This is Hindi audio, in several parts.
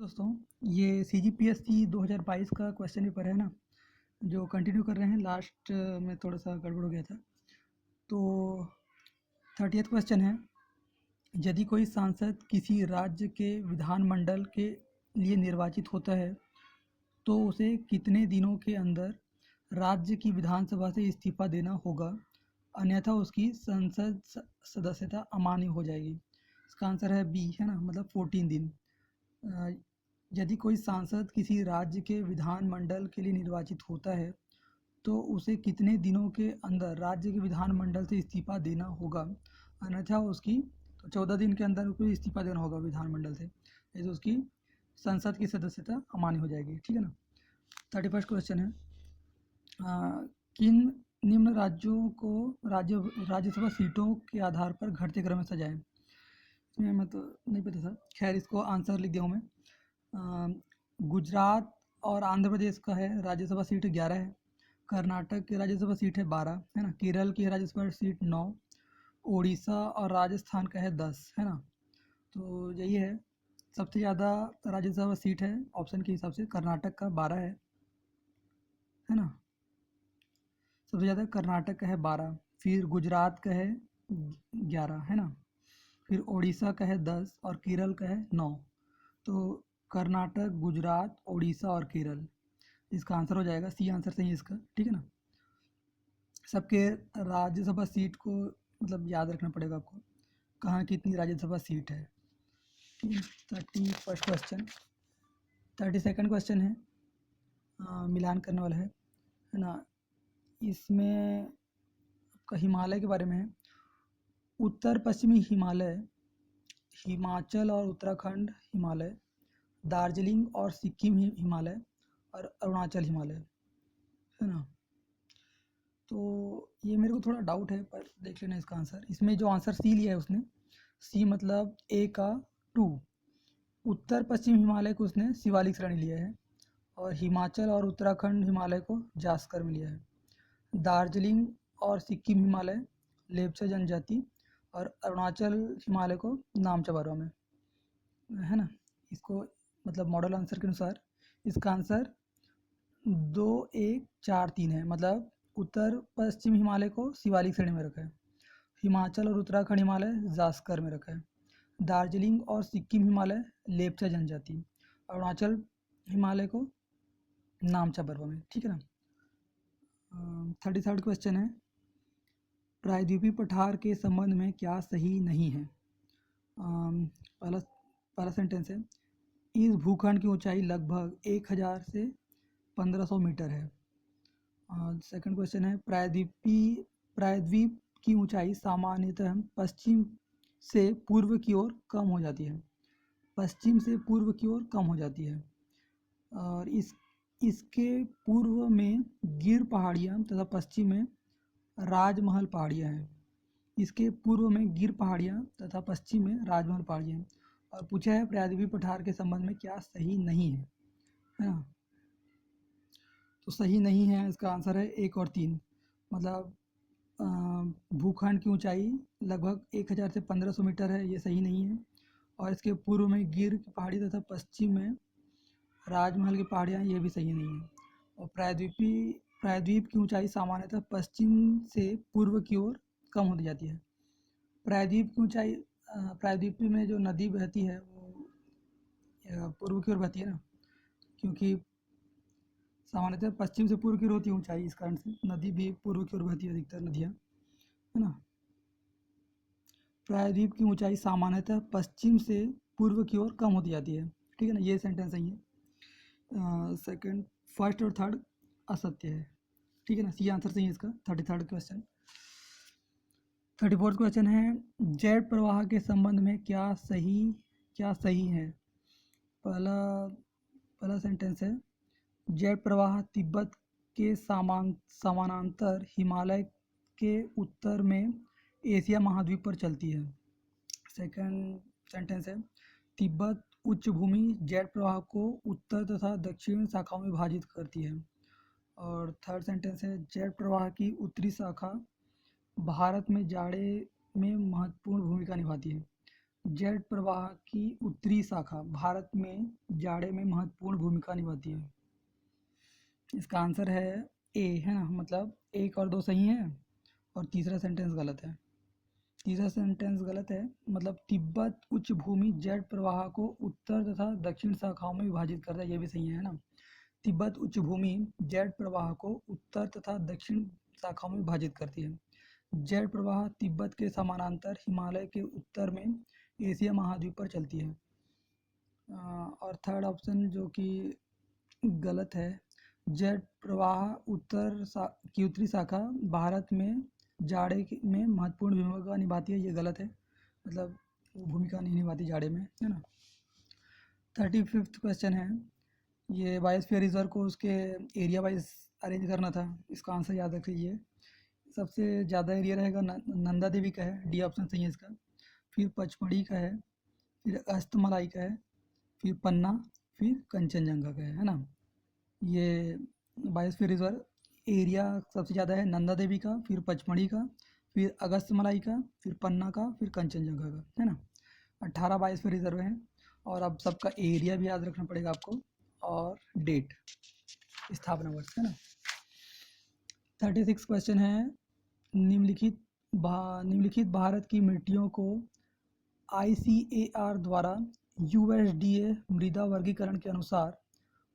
दोस्तों, ये CGPSC 2022 का क्वेश्चन पेपर है ना, जो कंटिन्यू कर रहे हैं। लास्ट में थोड़ा सा गड़बड़ हो गया था। तो 30th क्वेश्चन है, यदि कोई सांसद किसी राज्य के विधानमंडल के लिए निर्वाचित होता है तो उसे कितने दिनों के अंदर राज्य की विधानसभा से इस्तीफा देना होगा, अन्यथा उसकी संसद सदस्यता अमान्य हो जाएगी। इसका आंसर है बी, है ना, मतलब 14 दिन। अ, यदि कोई सांसद किसी राज्य के विधानमंडल के लिए निर्वाचित होता है तो उसे कितने दिनों के अंदर राज्य के विधानमंडल से इस्तीफा देना होगा, अन्यथा उसकी तो 14 दिन के अंदर उसको इस्तीफा देना होगा विधानमंडल से, नहीं तो उसकी संसद की सदस्यता अमान्य हो जाएगी। ठीक है ना। 31st क्वेश्चन है, किन निम्न राज्यों को राज्यसभा सीटों के आधार पर घटते क्रम में सजाएं। इसमें मैं तो नहीं पता था, खैर इसको आंसर लिख दिया हूँ मैं। गुजरात और आंध्र प्रदेश का है राज्यसभा सीट 11 है। कर्नाटक की राज्यसभा सीट है 12, है ना। केरल की राज्यसभा सीट 9। उड़ीसा और राजस्थान का है 10, है ना। तो यही है, सबसे ज़्यादा राज्यसभा सीट है ऑप्शन के हिसाब से कर्नाटक का 12 है ना। सबसे ज़्यादा कर्नाटक का है 12, फिर गुजरात का है 11, है ना। फिर उड़ीसा का है 10 और केरल का है 9। तो कर्नाटक, गुजरात, उड़ीसा और केरल, इसका आंसर हो जाएगा सी। आंसर सही है इसका। ठीक है ना। सबके राज्यसभा सीट को मतलब याद रखना पड़ेगा आपको, कहाँ कितनी राज्यसभा सीट है। ठीक है। 31st question. 32nd क्वेश्चन है, मिलान करने वाला है ना। इसमें आपका हिमालय के बारे में है। उत्तर पश्चिमी हिमालय, हिमाचल और उत्तराखंड हिमालय, दार्जिलिंग और सिक्किम हिमालय और अरुणाचल हिमालय, है ना। तो ये मेरे को थोड़ा डाउट है, पर देख लेना इसका आंसर। इसमें जो आंसर सी लिया है उसने, सी मतलब ए का 2, उत्तर पश्चिम हिमालय को उसने शिवालिक श्रेणी लिया है, और हिमाचल और उत्तराखंड हिमालय को जास्कर में लिया है। दार्जिलिंग और सिक्किम हिमालय लेप्चा जनजाति, और अरुणाचल हिमालय को नामचा बारवा में, है ना। इसको मतलब मॉडल आंसर के अनुसार इसका आंसर 2, 1, 4, 3 है। मतलब उत्तर पश्चिम हिमालय को शिवालिक श्रेणी में रखा है, हिमाचल और उत्तराखंड हिमालय जास्कर में रखा है, दार्जिलिंग और सिक्किम हिमालय लेप्चा जनजाति, अरुणाचल हिमालय को नामचा बर्वा में। ठीक है ना। 33rd क्वेश्चन है, प्रायद्वीपीय पठार के संबंध में क्या सही नहीं है। पहला पहला सेंटेंस है, इस भूखंड की ऊंचाई लगभग 1000 से 1500 मीटर है। सेकंड क्वेश्चन है, प्रायद्वीप की ऊंचाई सामान्यतः पश्चिम से पूर्व की ओर कम हो जाती है, पश्चिम से पूर्व की ओर कम हो जाती है। और इसके पूर्व में गिर पहाड़ियाँ तथा पश्चिम में राजमहल पहाड़ियाँ हैं। इसके पूर्व में गिर पहाड़ियाँ तथा पश्चिम में राजमहल पहाड़ियाँ हैं। और पूछा है प्रायद्वीपीय पठार के संबंध में क्या सही नहीं है ना। तो सही नहीं है इसका आंसर है 1 और 3। मतलब भूखंड की ऊंचाई लगभग 1000 से 1500 मीटर है, ये सही नहीं है। और इसके पूर्व में गिर की पहाड़ी तथा पश्चिम में राजमहल की पहाड़ियाँ, ये भी सही नहीं है। और प्रायद्वीप की ऊंचाई सामान्यतः पश्चिम से पूर्व की ओर कम होती जाती है। प्रायद्वीप की ऊंचाई प्रायद्वीप में जो नदी बहती है वो पूर्व की ओर बहती है ना, क्योंकि सामान्यतः पश्चिम से पूर्व की ओर होती है ऊंचाई, इस कारण से नदी भी पूर्व की ओर बहती है, अधिकतर नदियाँ, है ना। प्रायद्वीप की ऊंचाई सामान्यतः पश्चिम से पूर्व की ओर कम होती जाती है। ठीक है ना, ये सेंटेंस सही है। सेकंड, फर्स्ट और थर्ड असत्य है। ठीक है ना, सी आंसर सही है इसका। 33rd question. 34th क्वेश्चन है, जेट प्रवाह के संबंध में क्या सही है। पहला पहला सेंटेंस है, जेट प्रवाह तिब्बत के समानांतर हिमालय के उत्तर में एशिया महाद्वीप पर चलती है। सेकंड सेंटेंस है, तिब्बत उच्च भूमि जेट प्रवाह को उत्तर तथा दक्षिण शाखाओं में विभाजित करती है। और थर्ड सेंटेंस है, जेट प्रवाह की उत्तरी शाखा भारत में जाड़े में महत्वपूर्ण भूमिका निभाती है। जेट प्रवाह की उत्तरी शाखा भारत में जाड़े में महत्वपूर्ण भूमिका निभाती है। इसका आंसर है ए, है ना, मतलब एक और दो सही है और तीसरा सेंटेंस गलत है। तीसरा सेंटेंस गलत है, मतलब तिब्बत उच्च भूमि जेट प्रवाह को उत्तर तथा दक्षिण शाखाओं में विभाजित करता है, ये भी सही है ना। तिब्बत उच्च भूमि जेट प्रवाह को उत्तर तथा दक्षिण शाखाओं में विभाजित करती है। जेट प्रवाह तिब्बत के समानांतर हिमालय के उत्तर में एशिया महाद्वीप पर चलती है। और थर्ड ऑप्शन जो कि गलत है, जेट प्रवाह की उत्तरी शाखा भारत में जाड़े में महत्वपूर्ण भूमिका निभाती है, ये गलत है, मतलब वो भूमिका नहीं निभाती जाड़े में, है ना। 35th क्वेश्चन है, ये बायोस्फीयर रिजर्व को उसके एरिया वाइज अरेंज करना था। इसका आंसर याद रख लीजिए। सबसे ज़्यादा एरिया रहेगा नंदा देवी का है, डी ऑप्शन सही है इसका। फिर पचमढ़ी का है, फिर अस्तमलाई का है, फिर पन्ना, फिर कंचनजंगा का है ना। ये बायोस्फीयर रिजर्व एरिया सबसे ज़्यादा है नंदा देवी का, फिर पचमढ़ी का, फिर अगस्तमलाई का, फिर पन्ना का, फिर कंचनजंगा का, है ना। 18 बायोस्फीयर रिजर्व हैं और अब सबका एरिया भी याद रखना पड़ेगा आपको और डेट, स्थापना वर्ष, है ना। 36 क्वेश्चन है, निम्नलिखित भारत की मिट्टियों को ICAR द्वारा USDA मृदा वर्गीकरण के अनुसार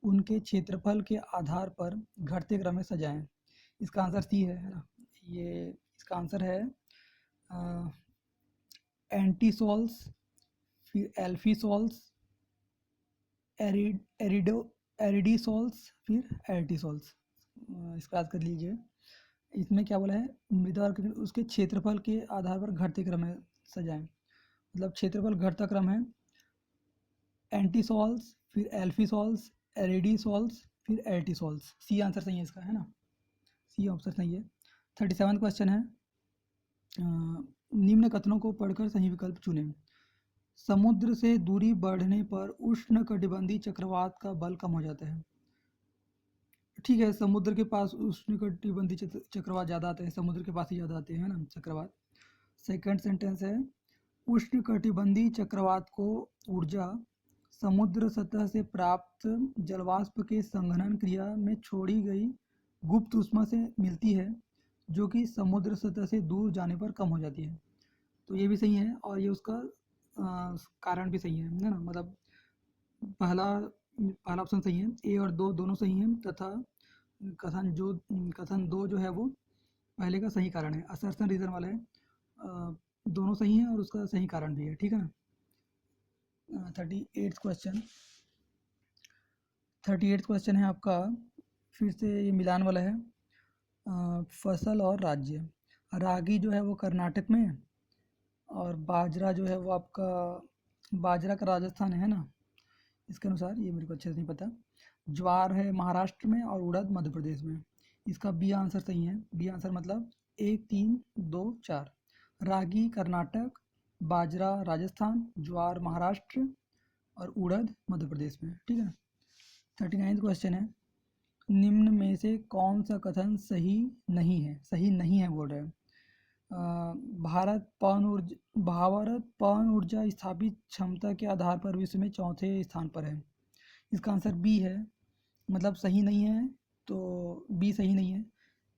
उनके क्षेत्रफल के आधार पर घटते क्रम में सजाएं। इसका आंसर सी है ना। ये इसका आंसर है एंटीसोल्स, फिर एल्फीसोल्स, एरिडीसोल्स, फिर एल्टीसोल्स। इसका याद कर लीजिए। इसमें क्या बोला है, मृदा उसके क्षेत्रफल के आधार पर घटते क्रम में सजाएं, मतलब क्षेत्रफल घटता क्रम है एंटीसोल्स, फिर एल्फीसोल्स, एरिडीसोल्स, फिर एल्टीसोल्स। सी आंसर सही है इसका, है ना, सी ऑप्शन सही है। 37 क्वेश्चन है, निम्न कथनों को पढ़कर सही विकल्प चुनें। समुद्र से दूरी बढ़ने पर उष्णकटिबंधीय चक्रवात का बल कम हो जाता है। ठीक है, समुद्र के पास उष्णकटिबंधीय चक्रवात ज़्यादा आते हैं, समुद्र के पास ही ज़्यादा आते हैं ना चक्रवात। सेकंड सेंटेंस है, उष्णकटिबंधीय चक्रवात को ऊर्जा समुद्र सतह से प्राप्त जलवाष्प के संघनन क्रिया में छोड़ी गई गुप्त ऊष्मा से मिलती है, जो कि समुद्र सतह से दूर जाने पर कम हो जाती है। तो ये भी सही है और ये उसका कारण भी सही है ना, मतलब पहला ऑप्शन सही है, ए और दो दोनों सही हैं, तथा कथन दो जो है वो पहले का सही कारण है, असर्शन रीजन वाला है। दोनों सही हैं और उसका सही कारण भी है, ठीक है ना। 38 क्वेश्चन है आपका, फिर से ये मिलान वाला है। फसल और राज्य, रागी जो है वो कर्नाटक में है और बाजरा जो है वो आपका, बाजरा का राजस्थान है ना, इसके अनुसार, ये मेरे को अच्छे से नहीं पता। ज्वार है महाराष्ट्र में और उड़द मध्य प्रदेश में। इसका बी आंसर सही है, बी आंसर मतलब 1 3 2 4। रागी कर्नाटक, बाजरा राजस्थान, ज्वार महाराष्ट्र और उड़द मध्य प्रदेश में, ठीक है ना। 39 क्वेश्चन है, निम्न में से कौन सा कथन सही नहीं है बोल रहे हैं। भारत पवन ऊर्जा स्थापित क्षमता के आधार पर विश्व में चौथे स्थान पर है। इसका आंसर बी है, मतलब सही नहीं है, तो बी सही नहीं है,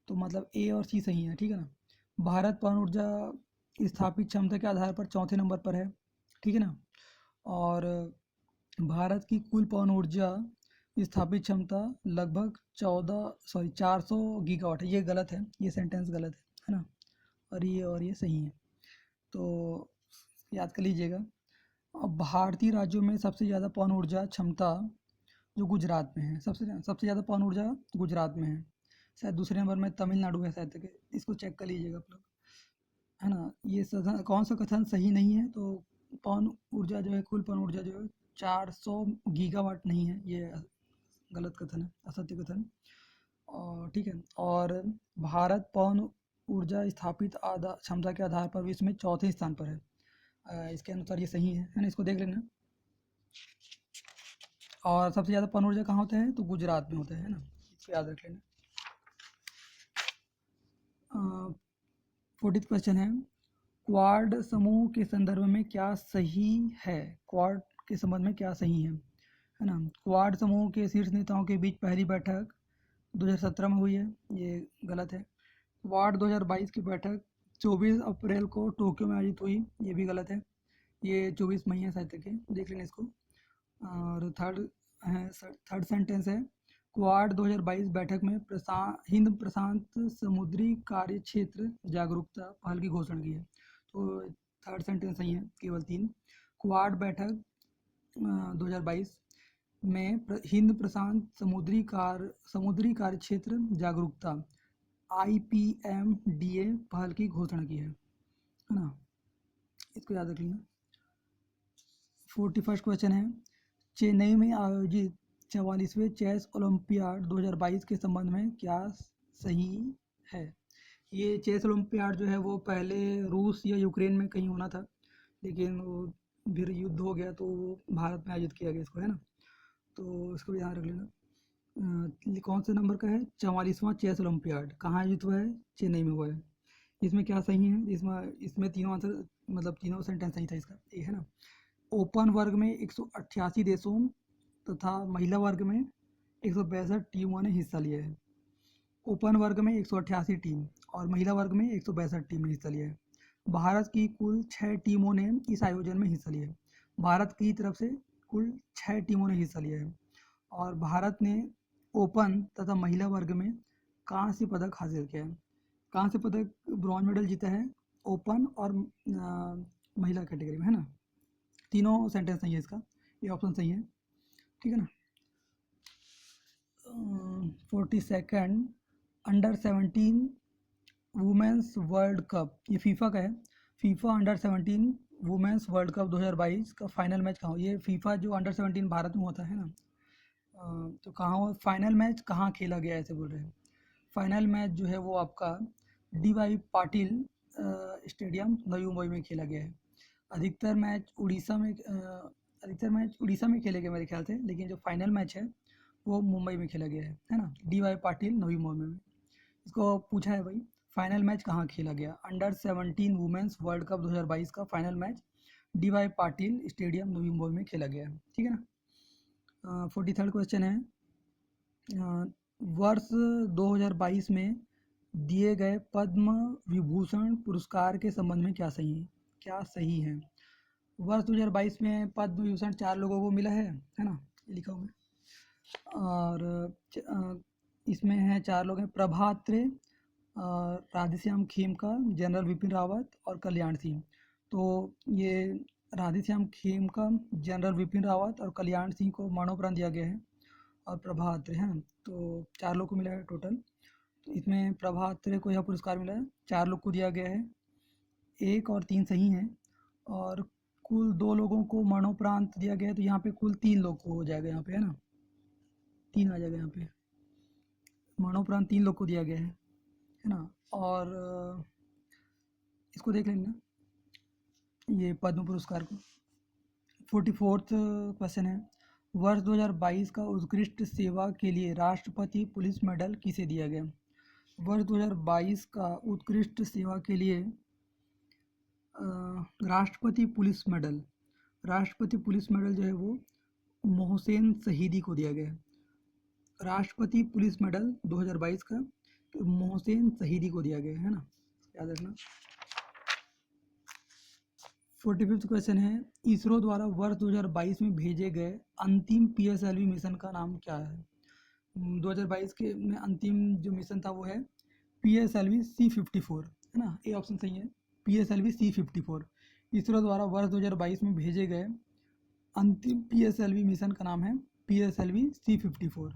तो मतलब ए और सी सही है, ठीक है ना। भारत पवन ऊर्जा स्थापित क्षमता के आधार पर चौथे नंबर पर है, ठीक है ना। और भारत की कुल पवन ऊर्जा स्थापित क्षमता लगभग 400 गीगावाट है। ये गलत है, ये सेंटेंस गलत है ना, और ये सही है, तो याद कर लीजिएगा। अब भारतीय राज्यों में सबसे ज़्यादा पवन ऊर्जा क्षमता जो गुजरात में है, सबसे ज़्यादा पवन ऊर्जा गुजरात में है, शायद दूसरे नंबर में तमिलनाडु है शायद तक, इसको चेक कर लीजिएगा आप लोग, है ना। ये कौन सा कथन सही नहीं है, तो पवन ऊर्जा जो है, कुल पवन ऊर्जा जो है 400 गीगावाट नहीं है, ये गलत कथन है, असत्य कथन। और ठीक है, और भारत पवन ऊर्जा स्थापित क्षमता के आधार पर विश्व में चौथे स्थान पर है। इसके अनुसार ये सही है ना, इसको देख लेना। और सबसे ज़्यादा पवन ऊर्जा कहाँ होता है, तो गुजरात में होता है ना, इसको याद रख लेना। 40th क्वेश्चन है, क्वाड समूह के संदर्भ में क्या सही है? क्वाड के संबंध में क्या सही है ना? क्वाड समूह के शीर्ष नेताओं के बीच पहली बैठक 2017 में हुई है, ये गलत है। क्वाड 2022 की बैठक 24 अप्रैल को टोक्यो में आयोजित हुई, ये भी गलत है। ये 24 मई है शायद तक है, देख लेना इसको। और थर्ड सेंटेंस है, क्वाड 2022 बैठक में हिंद प्रशांत समुद्री कार्य क्षेत्र जागरूकता पहल की घोषणा की है। तो थर्ड सेंटेंस सही है, केवल 3। क्वाड बैठक 2022 में हिंद प्रशांत समुद्री कार्य क्षेत्र जागरूकता IPMDA पहल की घोषणा की है ना? इसको याद रख लेना। 41 क्वेश्चन है, चेन्नई में आयोजित 44वें चेस ओलंपियाड 2022 के संबंध में क्या सही है? ये चेस ओलंपियाड जो है वो पहले रूस या यूक्रेन में कहीं होना था, लेकिन वो फिर युद्ध हो गया तो वो भारत में आयोजित किया गया इसको, है ना? तो इसको भी ध्यान रख लेना। कौन से नंबर का है? 44वां चेस ओलंपियाड कहाँ आयोजित हुआ है? चेन्नई में हुआ है। इसमें क्या सही है? इसमें तीनों आंसर, मतलब तीनों सेंटेंस सही था इसका, ये है ना। ओपन वर्ग में 188 देशों तथा महिला वर्ग में 162 टीमों ने हिस्सा लिया है। ओपन वर्ग में 188 टीम और महिला वर्ग में 162 टीम ने हिस्सा लिया है। भारत की कुल 6 टीमों ने इस आयोजन में हिस्सा लिया है। भारत की तरफ से कुल 6 टीमों ने हिस्सा लिया है और भारत ने ओपन तथा महिला वर्ग में कांस्य पदक हासिल किया है। कांस्य पदक, ब्रॉन्ज मेडल जीता है ओपन और महिला कैटेगरी में, है ना। तीनों सेंटेंस सही है इसका, ये ऑप्शन सही है, ठीक है ना। 42 अंडर 17 वुमेंस वर्ल्ड कप, ये फीफा का है। FIFA under 17 women's world cup 2022 का फाइनल मैच कहाँ? ये फीफा जो अंडर 17 भारत में होता है ना, तो कहाँ हुआ फाइनल मैच? कहाँ खेला गया ऐसे बोल रहे हैं। फाइनल मैच जो है वो आपका DY पाटिल स्टेडियम नवी मुंबई में खेला गया है। अधिकतर मैच उड़ीसा में खेले गए मेरे ख्याल से, लेकिन जो फाइनल मैच है वो मुंबई में खेला गया है ना। DY पाटिल नवी मुंबई में। इसको पूछा है भाई, फाइनल मैच कहाँ खेला गया? अंडर 17 वुमेंस वर्ल्ड कप 2022 का final match DY Patil stadium Navi Mumbai में खेला गया है, ठीक है ना। 43 क्वेश्चन है, वर्ष 2022 में दिए गए पद्म विभूषण पुरस्कार के संबंध में क्या सही है? वर्ष 2022 में पद्म विभूषण 4 लोगों को मिला है ना, लिखा हुआ है। और इसमें है 4 लोग हैं, प्रभा अत्रे, राधेश्याम खेमका, जनरल विपिन रावत और कल्याण सिंह। तो ये राधेश्याम खेमका, जनरल विपिन रावत और कल्याण सिंह को मरणोपरांत दिया गया है और प्रभा अत्रे, है ना। तो 4 लोग को मिला है टोटल। तो इसमें प्रभा अत्रे को यह पुरस्कार मिला है, 4 लोग को दिया गया है, 1 और 3 सही हैं। और कुल 2 लोगों को मरणोपरांत दिया गया है, तो यहाँ पे कुल 3 लोग को हो जाएगा, यहाँ पे, है ना, 3 आ जाएगा यहाँ पे। मरणोपरांत 3 लोग को दिया गया है ना। और इसको देख लेना, ये पद्म पुरस्कार को। 44 क्वेश्चन है, वर्ष 2022 का उत्कृष्ट सेवा के लिए राष्ट्रपति पुलिस मेडल किसे दिया गया? वर्ष 2022 का उत्कृष्ट सेवा के लिए राष्ट्रपति पुलिस मेडल जो है वो मोहसेन शहीदी को दिया गया है। राष्ट्रपति पुलिस मेडल 2022 का मोहसेन शहीदी को दिया गया है ना, याद रखना। 45 क्वेश्चन है, इसरो द्वारा वर्ष 2022 में भेजे गए अंतिम PSLV मिशन का नाम क्या है? 2022 के में अंतिम जो मिशन था वो है PSLV C54, है ना, ये ऑप्शन सही है, PSLV C54। इसरो द्वारा वर्ष 2022 में भेजे गए अंतिम PSLV मिशन का नाम है PSLV C54,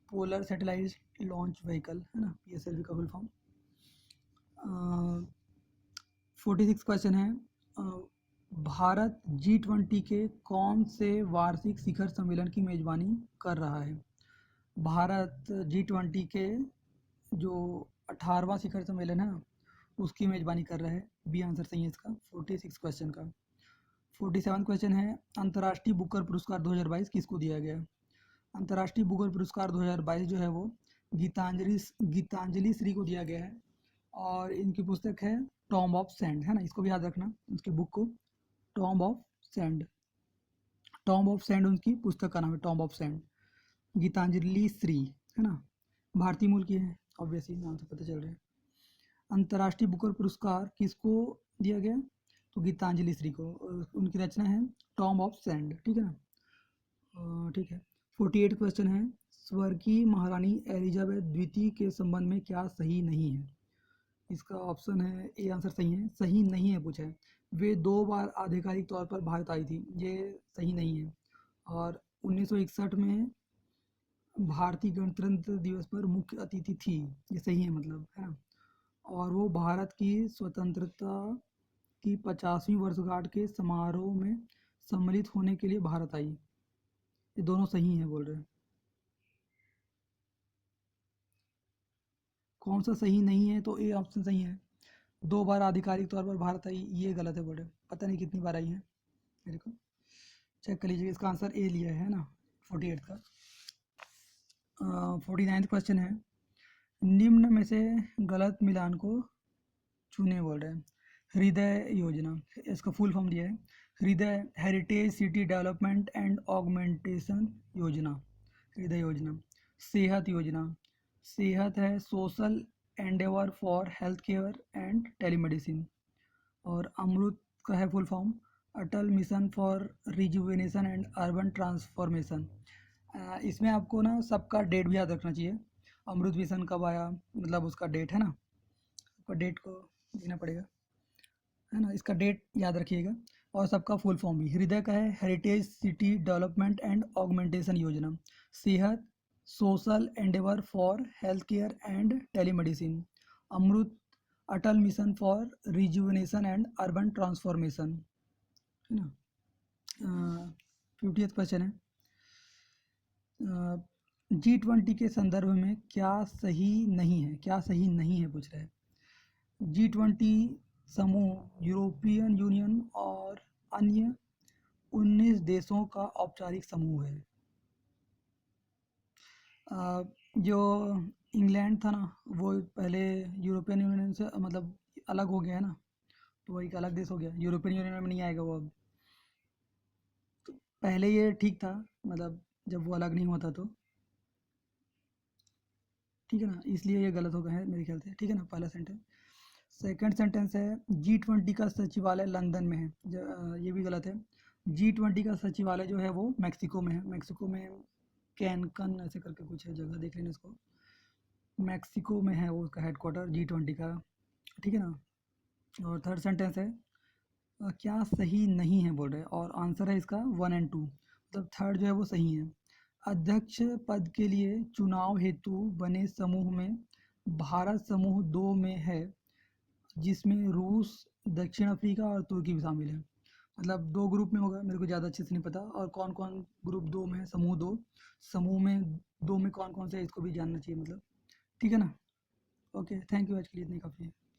polar satellite launch vehicle, है ना, PSLV का फुल फॉर्म। 46 क्वेश्चन है, भारत G20 के कौन से वार्षिक शिखर सम्मेलन की मेजबानी कर रहा है? भारत G20 के जो 18वां शिखर सम्मेलन है ना, उसकी मेजबानी कर रहा है, बी आंसर सही है इसका 46 क्वेश्चन का। 47 क्वेश्चन है, अंतर्राष्ट्रीय बुकर पुरस्कार 2022 किसको दिया गया? अंतर्राष्ट्रीय बुकर पुरस्कार 2022 जो है वो गीतांजलि श्री को दिया गया है। और इनकी पुस्तक है टॉम्ब ऑफ सैंड, है ना, इसको भी याद रखना, उसके बुक को, tomb of sand. Tomb of sand उनकी पुस्तक का नाम है, tomb of sand. Geetanjali Shree, है ना, भारतीय मूल की है, ऑब्वियसली नाम से पता चल रहा है। अंतर्राष्ट्रीय बुकर पुरस्कार किसको दिया गया, तो गीतांजलि श्री को, उनकी रचना है टॉम्ब ऑफ सैंड, ठीक है ना। ठीक है, 48 क्वेश्चन है, स्वर्गीय महारानी एलिजाबेथ द्वितीय के संबंध में क्या सही नहीं है। इसका ऑप्शन है ए आंसर सही है, सही नहीं है पूछा है। वे 2 बार आधिकारिक तौर पर भारत आई थी, ये सही नहीं है। और 1961 में भारतीय गणतंत्र दिवस पर मुख्य अतिथि थी, ये सही है मतलब, है ना। और वो भारत की स्वतंत्रता की 50वीं वर्षगांठ के समारोह में सम्मिलित होने के लिए भारत आई, ये दोनों सही हैं बोल रहे हैं। कौन सा सही नहीं है, तो ए ऑप्शन सही है, 2 बार आधिकारिक तौर पर भारत आई, ये गलत है बोल रहे हैं, पता नहीं कितनी बार आई है, मेरे को चेक कर लीजिए। इसका आंसर ए लिया है ना 48 का। 49th क्वेश्चन है, निम्न में से गलत मिलान को चुने बोल रहे हैं। हृदय योजना, इसका फुल फॉर्म दिया है, हृदय heritage city development and augmentation योजना, हृदय योजना। सेहत योजना, सेहत है social endeavour for health care and telemedicine. और अमृत का है full form, Atal mission for rejuvenation and urban transformation. इसमें आपको ना सबका डेट भी याद रखना चाहिए, अमृत मिशन कब आया, मतलब उसका डेट है ना, आपका डेट को देना पड़ेगा, है ना, इसका डेट याद रखिएगा। और सबका फुल फॉर्म भी, हृदय का है heritage city development and augmentation योजना। सेहत social endeavour for health care and telemedicine. Amrut Atal mission for rejuvenation and urban transformation, है ना। 50th क्वेश्चन है, G20 के संदर्भ में क्या सही नहीं है, क्या सही नहीं है पूछ रहे हैं। G20 समूह यूरोपियन यूनियन और अन्य 19 देशों का औपचारिक समूह है। जो इंग्लैंड था ना, वो पहले यूरोपियन यूनियन से मतलब अलग हो गया है ना, तो वो एक अलग देश हो गया, यूरोपियन यूनियन में नहीं आएगा वो अब। तो पहले ये ठीक था, मतलब जब वो अलग नहीं हुआ था तो, ठीक है ना, इसलिए ये गलत हो गया है मेरे ख्याल से, ठीक है ना, पहला सेंटेंस। सेकंड सेंटेंस है, G20 का सचिवालय लंदन में है, ये भी गलत है। G20 का सचिवालय जो है वो मैक्सिको में है, मैक्सिको में कैनकन ऐसे करके कुछ है जगह, देख लेना इसको, मैक्सिको में है वो उसका हेडक्वार्टर G20 का, ठीक है ना। और थर्ड सेंटेंस है, क्या सही नहीं है बोल रहे हैं, और आंसर है इसका 1 और 2, मतलब थर्ड जो है वो सही है। अध्यक्ष पद के लिए चुनाव हेतु बने समूह में भारत समूह 2 में है, जिसमें रूस, दक्षिण अफ्रीका और तुर्की भी शामिल है। मतलब 2 ग्रुप में होगा, मेरे को ज़्यादा अच्छे से नहीं पता, और कौन कौन ग्रुप 2 में है, समूह 2, समूह में 2 में कौन कौन से है इसको भी जानना चाहिए मतलब, ठीक है ना। ओके, थैंक यू, आज के लिए इतनी काफ़ी है।